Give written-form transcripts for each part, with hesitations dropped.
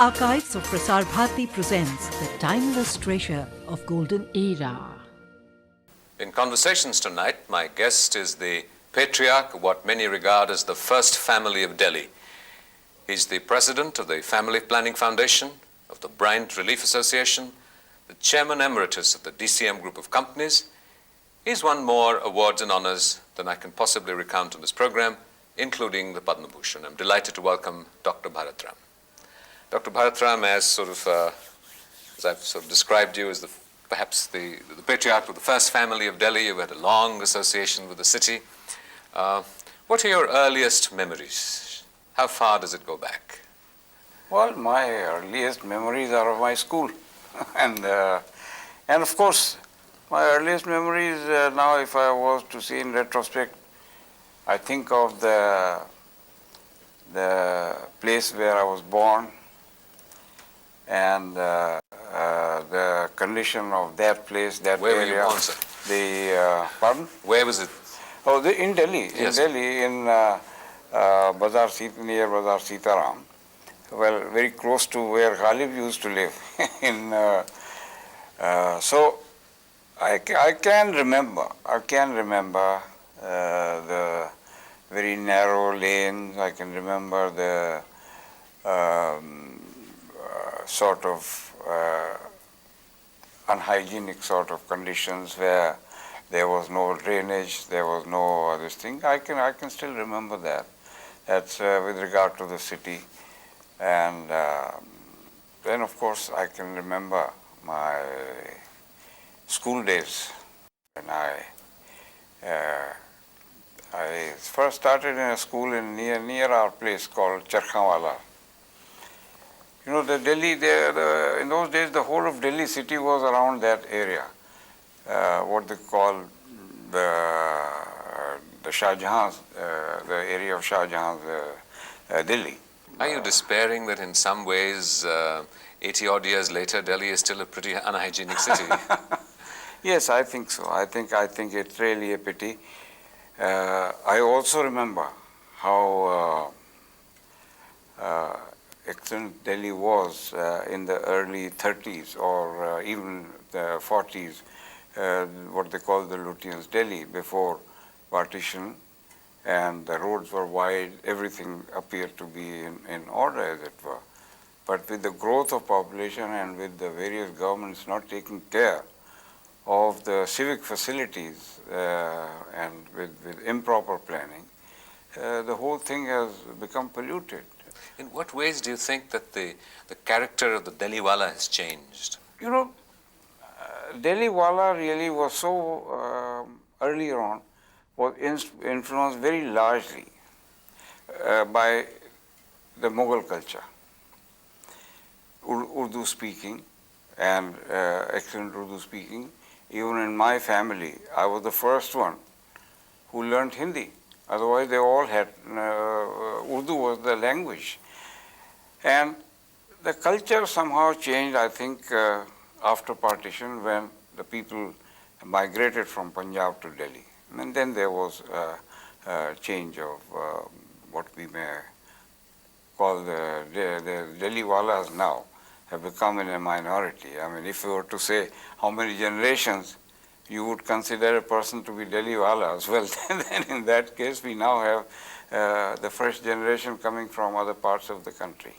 Archives of Prasar Bharati presents the timeless treasure of golden era. In conversations tonight, my guest is the patriarch of what many regard as the first family of Delhi. He's the president of the Family Planning Foundation, of the Bryant Relief Association, the chairman emeritus of the DCM group of companies. He's won more awards and honors than I can possibly recount on this program, including the Padma Bhushan. I'm delighted to welcome Dr. Bharat Ram. Dr. Bharat Ram, as I've sort of described you as perhaps the patriarch of the first family of Delhi. You've had a long association with the city. What are your earliest memories? How far does it go back? Well, my earliest memories are of my school, and of course, my earliest memories now, if I was to see in retrospect, I think of the place where I was born, and the condition of that place, that Where area. Where were you born, sir? Pardon? Where was it? Oh, in Delhi. Yes. In Delhi, in near Bazar Sitaram. Well, very close to where Ghalib used to live. So I can remember the very narrow lanes. I can remember the sort of unhygienic sort of conditions where there was no drainage, there was no this thing. I can still remember that. That's with regard to the city. And then, of course, I can remember my school days when I first started in a school near our place called Charkhanwala. You know, the Delhi, in those days, the whole of Delhi city was around that area, what they call the Shah Jahan's, the area of Shah Jahan's Delhi. Are you despairing that in some ways, 80 odd years later, Delhi is still a pretty unhygienic city? Yes, I think so. I think it's really a pity. I also remember how excellent Delhi was in the early 30s or even the 40s, what they call the Lutyens' Delhi, before partition, and the roads were wide, everything appeared to be in order, as it were. But with the growth of population and with the various governments not taking care of the civic facilities and with improper planning, the whole thing has become polluted. In what ways do you think that the character of the Delhiwala has changed? You know, Delhiwala really was so earlier on, was influenced very largely by the Mughal culture, Urdu speaking and excellent Urdu speaking. Even in my family, I was the first one who learned Hindi. Otherwise, they all had, Urdu was the language. And the culture somehow changed, I think, after partition, when the people migrated from Punjab to Delhi. And then there was a change of what we may call the Delhiwalas now have become in a minority. I mean, if you were to say how many generations you would consider a person to be Delhiwalas, well, then in that case, we now have the first generation coming from other parts of the country.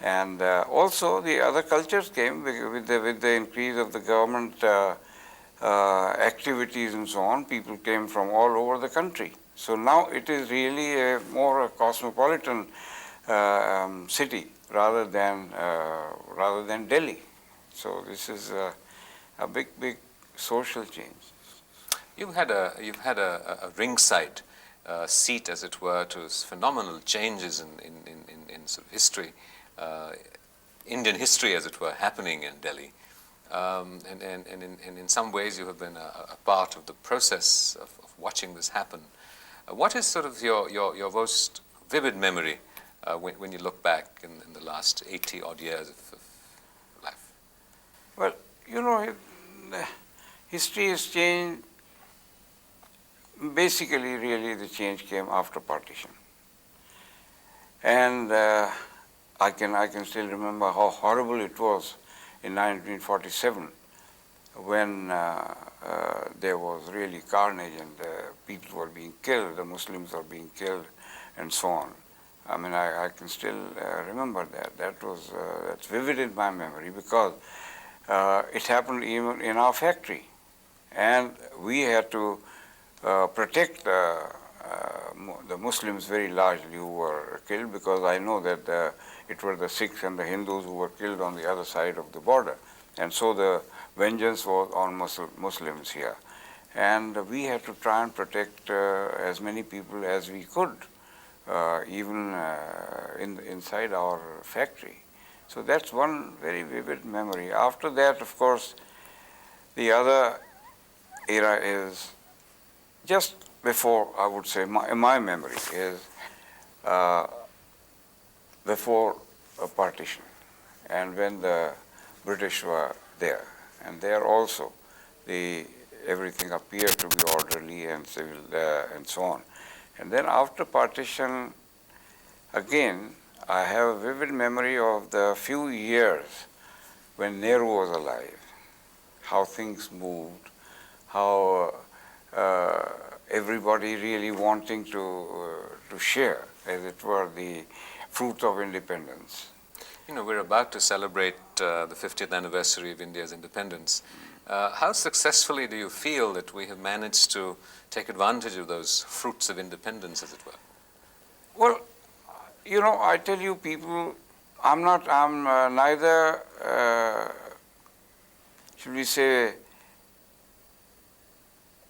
And also the other cultures came with the increase of the government activities and so on. People came from all over the country. So now it is really a more cosmopolitan city rather than Delhi. So this is a big social change. You've had a ringside seat, as it were, to phenomenal changes in sort of history, Indian history, as it were, happening in Delhi. And in some ways you have been a part of the process of watching this happen. What is sort of your most vivid memory when you look back in the last 80 odd years of life? Well, you know, history has changed. Basically, really, the change came after partition. And I can still remember how horrible it was in 1947 when there was really carnage and people were being killed, the Muslims were being killed, and so on. I mean, I can still remember that. That's vivid in my memory because it happened even in our factory, and we had to protect the Muslims very largely who were killed, because I know that it were the Sikhs and the Hindus who were killed on the other side of the border, and so the vengeance was on Muslims here, and we had to try and protect as many people as we could, even inside our factory. So that's one very vivid memory. After that, of course, the other era is just before, I would say, my memory is before a partition, and when the British were there. And there also, everything appeared to be orderly and civil and so on. And then after partition, again, I have a vivid memory of the few years when Nehru was alive, how things moved, how everybody really wanting to share, as it were, the fruits of independence. You know, we're about to celebrate the 50th anniversary of India's independence. How successfully do you feel that we have managed to take advantage of those fruits of independence, as it were? Well, you know, I tell you people, I'm neither, should we say,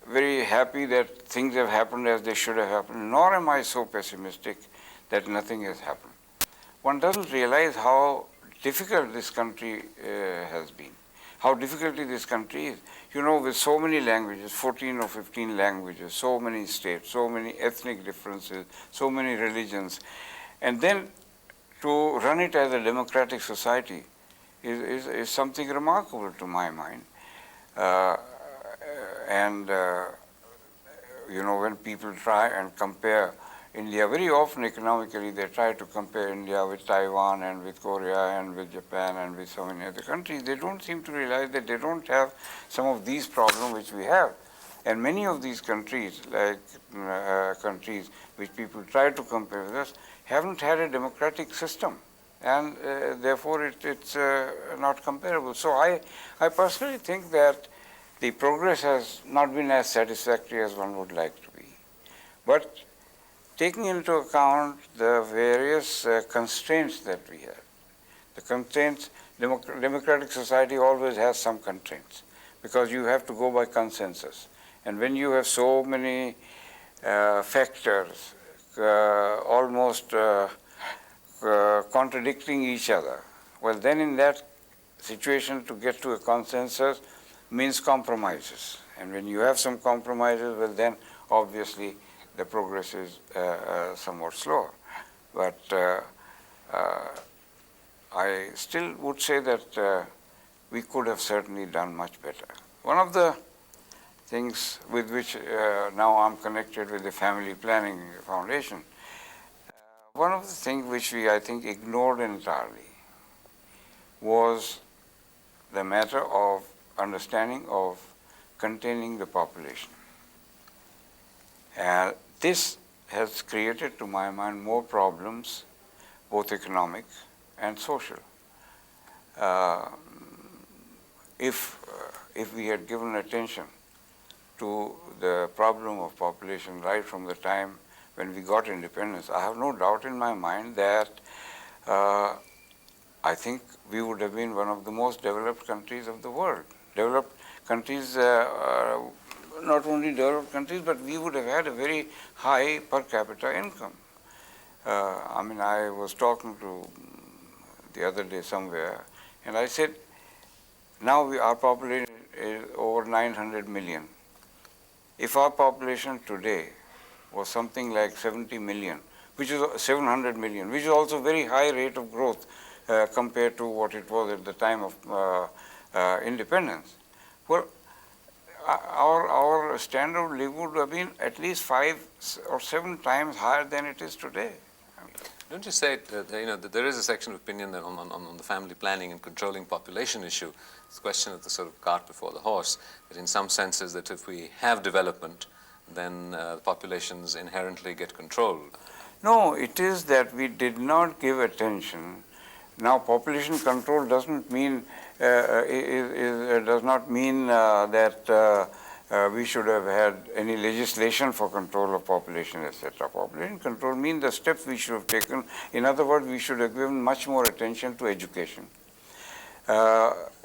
very happy that things have happened as they should have happened, nor am I so pessimistic that nothing has happened. One doesn't realize how difficult this country has been, how difficult this country is. You know, with so many languages, 14 or 15 languages, so many states, so many ethnic differences, so many religions, and then to run it as a democratic society is something remarkable to my mind. You know, when people try and compare India, very often economically they try to compare India with Taiwan and with Korea and with Japan and with so many other countries. They don't seem to realize that they don't have some of these problems which we have. And many of these countries, like countries which people try to compare with us, haven't had a democratic system, and therefore it's not comparable. So I personally think that the progress has not been as satisfactory as one would like to be. But taking into account the various constraints that we have, the constraints, democratic society always has some constraints, because you have to go by consensus. And when you have so many factors almost contradicting each other, well, then in that situation to get to a consensus means compromises. And when you have some compromises, well, then obviously the progress is somewhat slower. But I still would say that we could have certainly done much better. One of the things with which now I'm connected with the Family Planning Foundation, one of the things which we, I think, ignored entirely was the matter of understanding of containing the population. And this has created, to my mind, more problems, both economic and social. If we had given attention to the problem of population right from the time when we got independence, I have no doubt in my mind that I think we would have been one of the most developed countries of the world. Developed countries, not only developed countries, but we would have had a very high per capita income. I mean, I was talking to the other day somewhere, and I said, now our population is over 900 million. If our population today was something like 70 million, which is 700 million, which is also a very high rate of growth compared to what it was at the time of independence. Well, our standard of living would have been at least 5 or 7 times higher than it is today. Don't you say that there is a section of opinion that on the family planning and controlling population issue, it's a question of the sort of cart before the horse, that in some senses that if we have development, then populations inherently get controlled. No, it is that we did not give attention. Now, population control doesn't mean does not mean that we should have had any legislation for control of population, etc. Population control means the steps we should have taken. In other words, we should have given much more attention to education.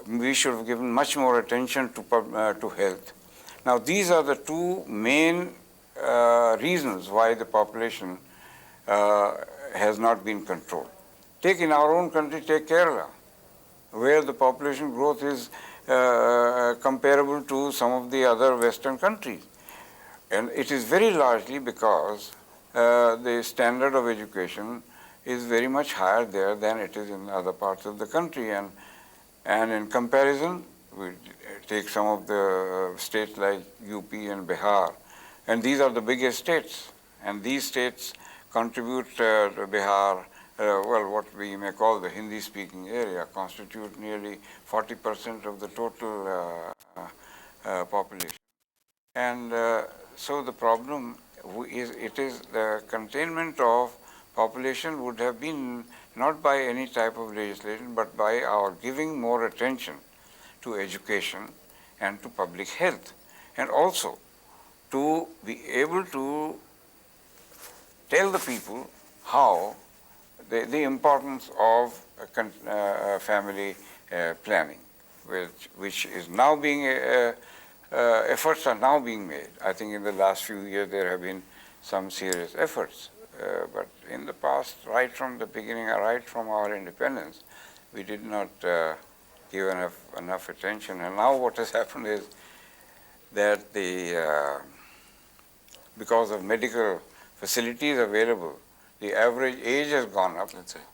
We should have given much more attention to health. Now, these are the two main reasons why the population has not been controlled. Take in our own country, take Kerala, where the population growth is comparable to some of the other Western countries. And it is very largely because the standard of education is very much higher there than it is in other parts of the country. And in comparison, we take some of the states like UP and Bihar, and these are the biggest states. And these states contribute to Bihar, well, what we may call the Hindi-speaking area, constitute nearly 40% of the total population. And so the problem is, it is the containment of population would have been not by any type of legislation, but by our giving more attention to education and to public health, and also to be able to tell the people how the importance of family planning, which is now being, efforts are now being made. I think in the last few years there have been some serious efforts, but in the past, right from the beginning, right from our independence, we did not give enough attention. And now what has happened is that because of medical facilities available, the average age has gone up.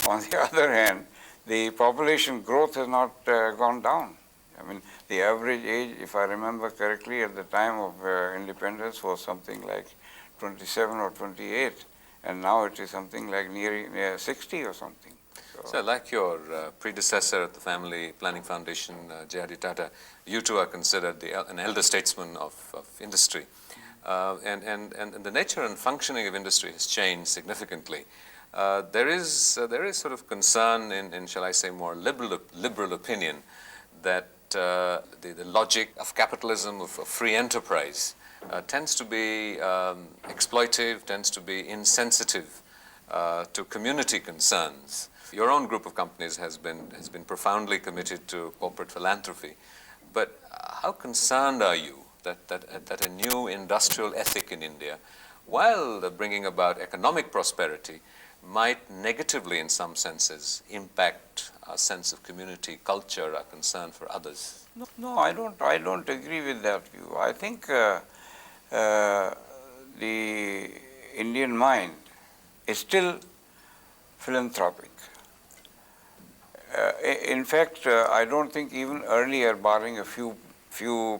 On the other hand, the population growth has not gone down. I mean, the average age, if I remember correctly, at the time of independence was something like 27 or 28, and now it is something like near 60 or something. So like your predecessor at the Family Planning Foundation, J.R.D. Tata, you too are considered an elder statesman of industry. And the nature and functioning of industry has changed significantly. There is sort of concern in shall I say, more liberal opinion that the logic of capitalism, of free enterprise, tends to be exploitive, tends to be insensitive to community concerns. Your own group of companies has been profoundly committed to corporate philanthropy, but how concerned are you that a new industrial ethic in India, while bringing about economic prosperity, might negatively, in some senses, impact our sense of community, culture, our concern for others? No, I don't agree with that view. I think the Indian mind is still philanthropic. In fact, I don't think even earlier, barring a few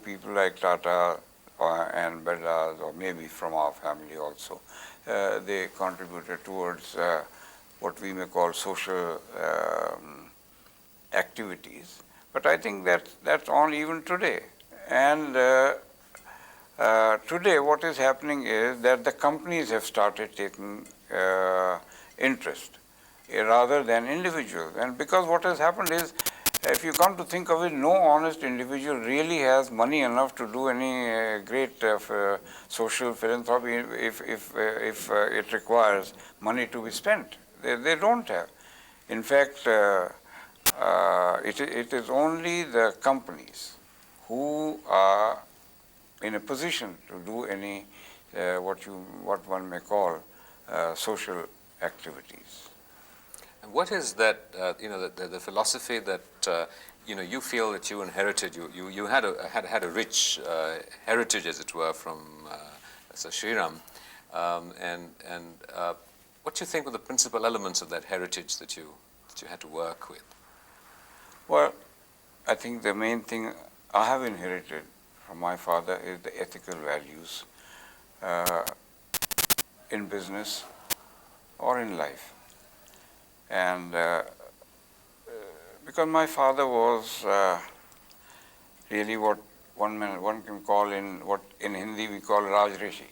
people like Tata and Birlas, or maybe from our family also, they contributed towards what we may call social activities. But I think that's on even today. And today what is happening is that the companies have started taking interest rather than individuals. And because what has happened is, if you come to think of it, no honest individual really has money enough to do any great social philanthropy if it requires money to be spent. They don't have. In fact, it is only the companies who are in a position to do any what one may call social activities. And what is that, the philosophy that, you feel that you inherited? You had a rich heritage, as it were, from Sir Shri Ram. And what do you think were the principal elements of that heritage that you had to work with? Well, I think the main thing I have inherited from my father is the ethical values in business, or in life. And because my father was really what one can call what in Hindi we call Raj Rishi.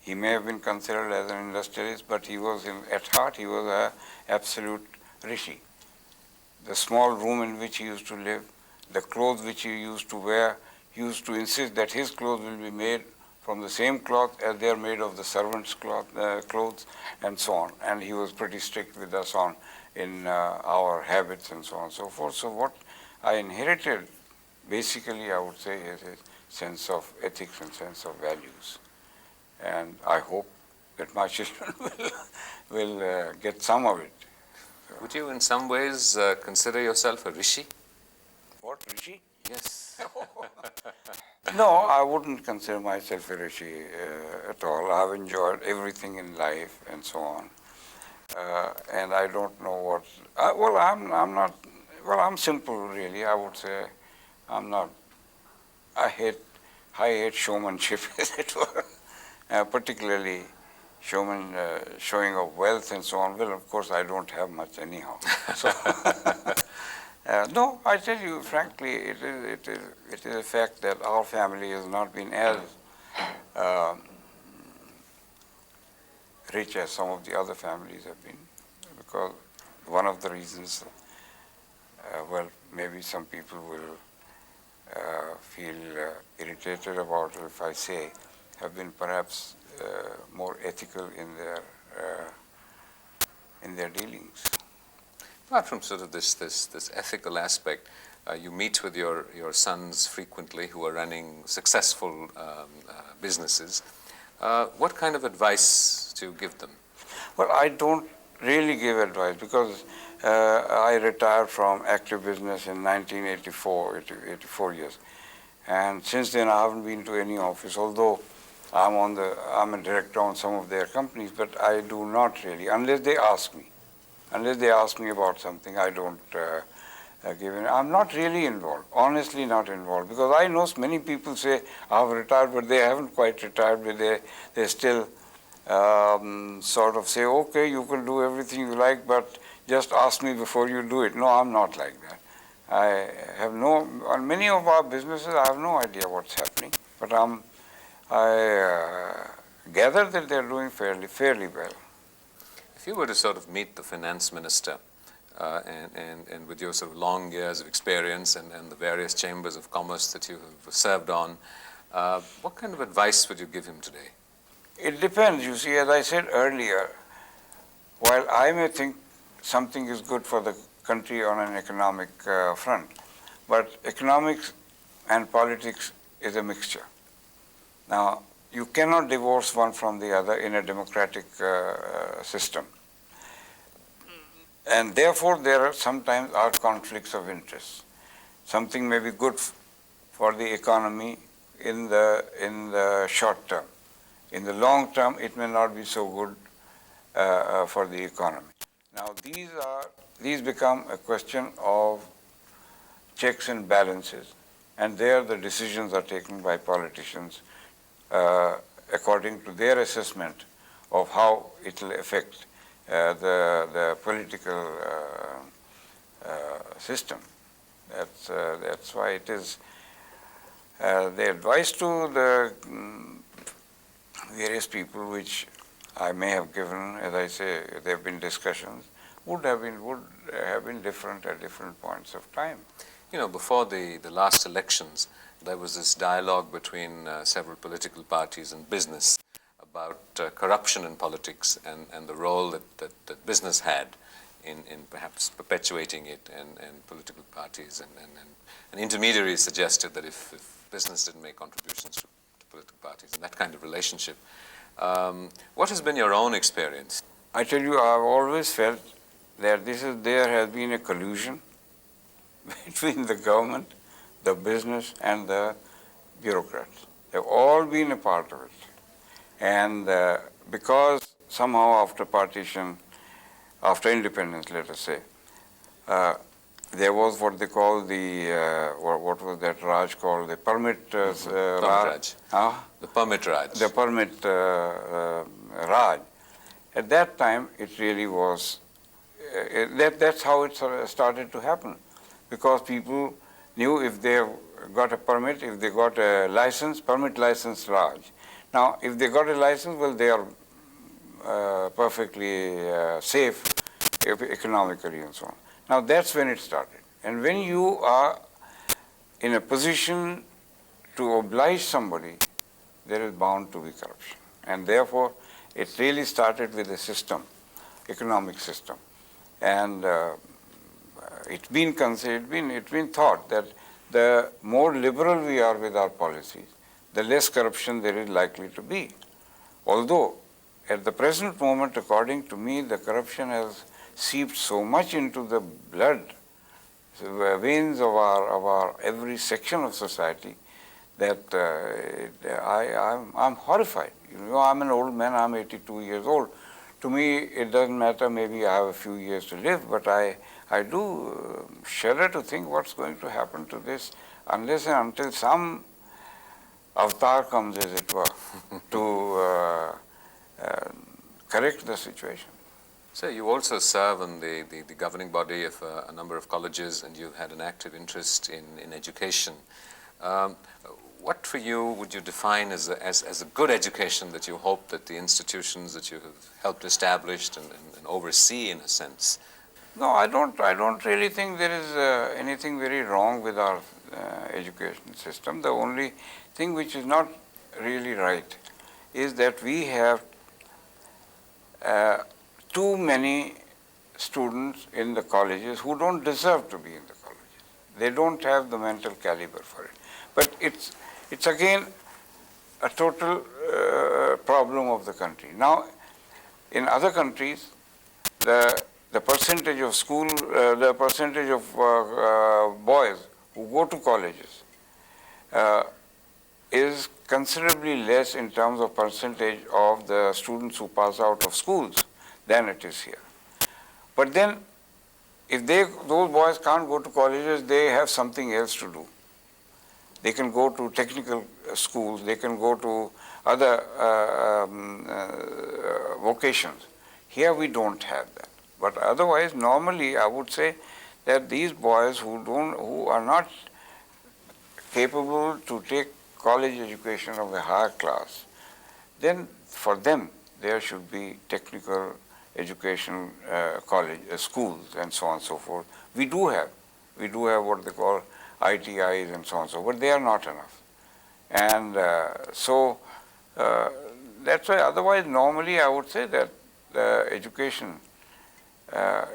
He may have been considered as an industrialist, but he was, at heart, he was an absolute rishi. The small room in which he used to live, the clothes which he used to wear, he used to insist that his clothes will be made from the same cloth as they are made of the servants' clothes, and so on. And he was pretty strict with us in our habits and so on and so forth. So what I inherited, basically, I would say, is a sense of ethics and sense of values. And I hope that my children will get some of it. Would you in some ways consider yourself a rishi? What, rishi? Yes. No, I wouldn't consider myself a rishi at all. I've enjoyed everything in life and so on. And I don't know what, well, I'm not, well, I'm simple really, I would say. I'm not, I hate showmanship, as it were. Particularly showing of wealth and so on. Well, of course, I don't have much anyhow. So, no, I tell you frankly, it is a fact that our family has not been as rich as some of the other families have been, because one of the reasons, well, maybe some people will feel irritated about it if I say, have been perhaps more ethical in their dealings. Apart from sort of this ethical aspect, you meet with your sons frequently who are running successful businesses. What kind of advice do you give them? Well, I don't really give advice because I retired from active business in 1984, 84 years. And since then I haven't been to any office, although I'm a director on some of their companies, but I do not really, unless they ask me. Unless they ask me about something, I don't give in. I'm not really involved, honestly not involved, because I know many people say, I've retired, but they haven't quite retired, but they still sort of say, okay, you can do everything you like, but just ask me before you do it. No, I'm not like that. I have on many of our businesses, I have no idea what's happening, but I gather that they're doing fairly well. If you were to sort of meet the finance minister, and with your sort of long years of experience and the various chambers of commerce that you have served on, what kind of advice would you give him today? It depends. You see, as I said earlier, while I may think something is good for the country on an economic front, but economics and politics is a mixture. Now, you cannot divorce one from the other in a democratic system. And therefore, there sometimes are conflicts of interest. Something may be good for the economy in the short term. In the long term, it may not be so good for the economy. Now, these become a question of checks and balances, and there the decisions are taken by politicians according to their assessment of how it will affect the political system. That's why it is the advice to the various people which I may have given, as I say, there have been discussions, would have been different at different points of time. You know, before the last elections, there was this dialogue between several political parties and business about corruption in politics and the role that business had in perhaps perpetuating it, and political parties and intermediaries suggested that if business didn't make contributions to political parties and that kind of relationship. What has been your own experience? I tell you, I've always felt that there has been a collusion between the government, the business, and the bureaucrats. They've all been a part of it. And because somehow after partition, after independence, let us say, there was what they call what was that Raj called, the permit Raj. Huh? The permit Raj. The permit Raj. at that time it really was, that's how it sort of started to happen. Because people knew if they got a permit, if they got a license, permit license Raj. Now, if they got a license, well, they are perfectly safe economically and so on. Now, that's when it started. And when you are in a position to oblige somebody, there is bound to be corruption. And therefore, it really started with a system, economic system. And it's been considered, it's been thought that the more liberal we are with our policies, the less corruption there is likely to be. Although, at the present moment, according to me, the corruption has seeped so much into the blood, the veins of our every section of society, that I'm horrified. You know, I'm an old man, I'm 82 years old. To me, it doesn't matter, maybe I have a few years to live, but I do shudder to think what's going to happen to this unless and until some avatar comes, as it were, to correct the situation. So you also serve on the governing body of a number of colleges, and you've had an active interest in education. What for you would you define as a good education that you hope that the institutions that you have helped establish and oversee, in a sense? No, I don't really think there is anything very wrong with our education system. The only thing which is not really right is that we have too many students in the colleges who don't deserve to be in the colleges. They don't have the mental caliber for it. But it's again a total problem of the country. Now, in other countries, the percentage of the percentage of boys who go to colleges is considerably less in terms of percentage of the students who pass out of schools than it is here. But then, if those boys can't go to colleges, they have something else to do. They can go to technical schools, they can go to other vocations. Here we don't have that. But otherwise, normally I would say that these boys who are not capable to take college education of a higher class, then for them there should be technical education college schools and so on and so forth. We do have what they call ITIs and so on and so forth, but they are not enough. And so that's why otherwise normally I would say that the education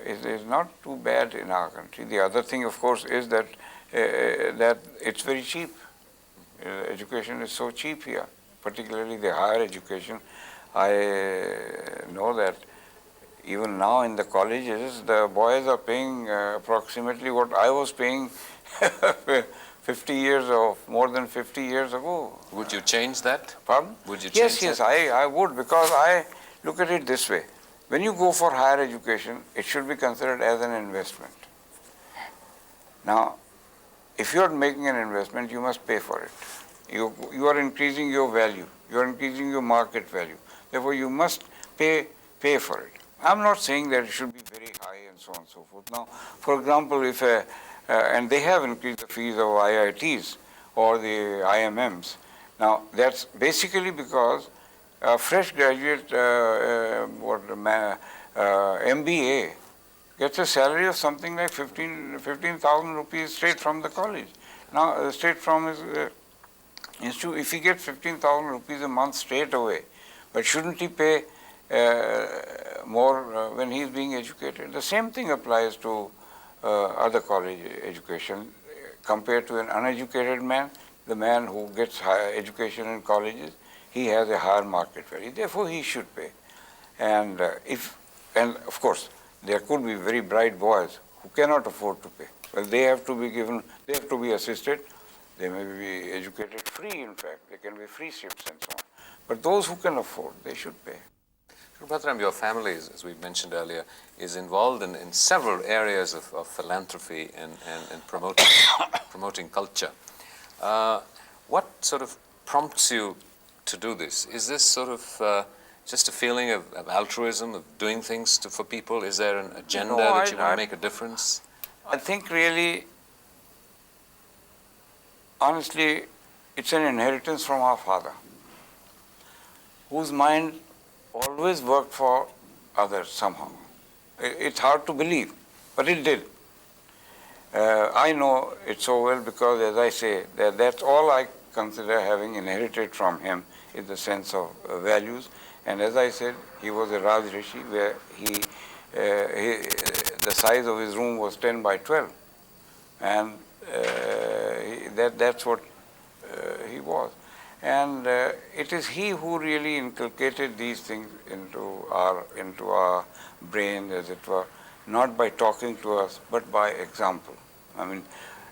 is not too bad in our country. The other thing, of course, is that it's very cheap. Education is so cheap here, particularly the higher education. I know that even now in the colleges, the boys are paying approximately what I was paying 50 years or more than 50 years ago. Would you change that? Pardon? Would you change that? Yes, I would, because I look at it this way. When you go for higher education, it should be considered as an investment. Now, if you are making an investment, you must pay for it. You are increasing your value. You are increasing your market value. Therefore, you must pay for it. I'm not saying that it should be very high and so on and so forth. Now, for example, if and they have increased the fees of IITs or the IMMs. Now, that's basically because a fresh graduate, MBA, gets a salary of something like 15,000 rupees straight from the college. Now, straight from his institute, if he gets 15,000 rupees a month straight away, but shouldn't he pay more when he is being educated? The same thing applies to other college education. Compared to an uneducated man, the man who gets higher education in colleges, he has a higher market value. Therefore, he should pay. And and of course, there could be very bright boys who cannot afford to pay. Well, they have to be assisted. They may be educated free, in fact. They can be free shifts and so on. But those who can afford, they should pay. Bharat Ram, your family, as we mentioned earlier, is involved in several areas of philanthropy and promoting culture. What sort of prompts you to do this? Is this sort of just a feeling of altruism, of doing things for people? Is there an agenda No, that you want to make a difference? I think really, honestly, it's an inheritance from our father, whose mind always worked for others somehow. It's hard to believe, but it did. I know it so well because, as I say, that's all I consider having inherited from him, is the sense of values. And as I said, he was a Raj Rishi, where the size of his room was 10 by 12. And that's what he was. And it is he who really inculcated these things into our brain, as it were, not by talking to us, but by example. I mean,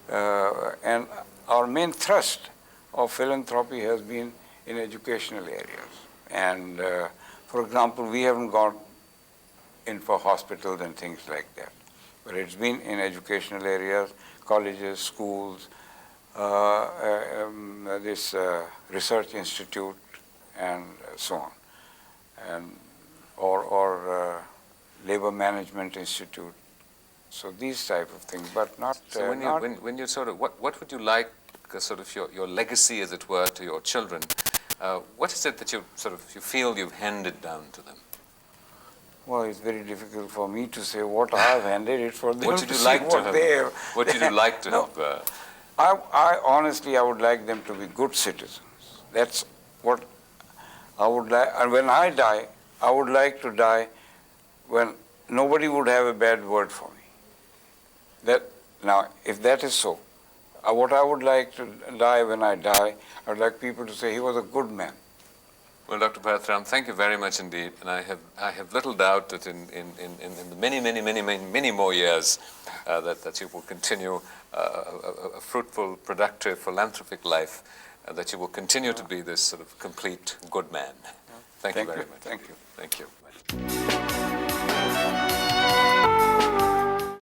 and our main thrust of philanthropy has been in educational areas. And for example, we haven't gone in for hospitals and things like that, but it's been in educational areas, colleges, schools, this research institute, and so on, and or labor management institute. So these type of things, but not. So when you sort of, what would you like, sort of your legacy, as it were, to your children? What is it that you feel you've handed down to them? Well, it's very difficult for me to say what I've handed it for them. What would you like to have? What would you like to have? I honestly, I would like them to be good citizens. That's what I would like. And when I die, I would like to die when nobody would have a bad word for me. Now, if that is so, what I would like to die when I die, I would like people to say he was a good man. Well, Dr. Bharat Ram, thank you very much indeed, and I have little doubt that in the many more years that you will continue a fruitful, productive, philanthropic life, that you will continue to be this sort of complete good man. Thank you very much. Thank you. Thank you.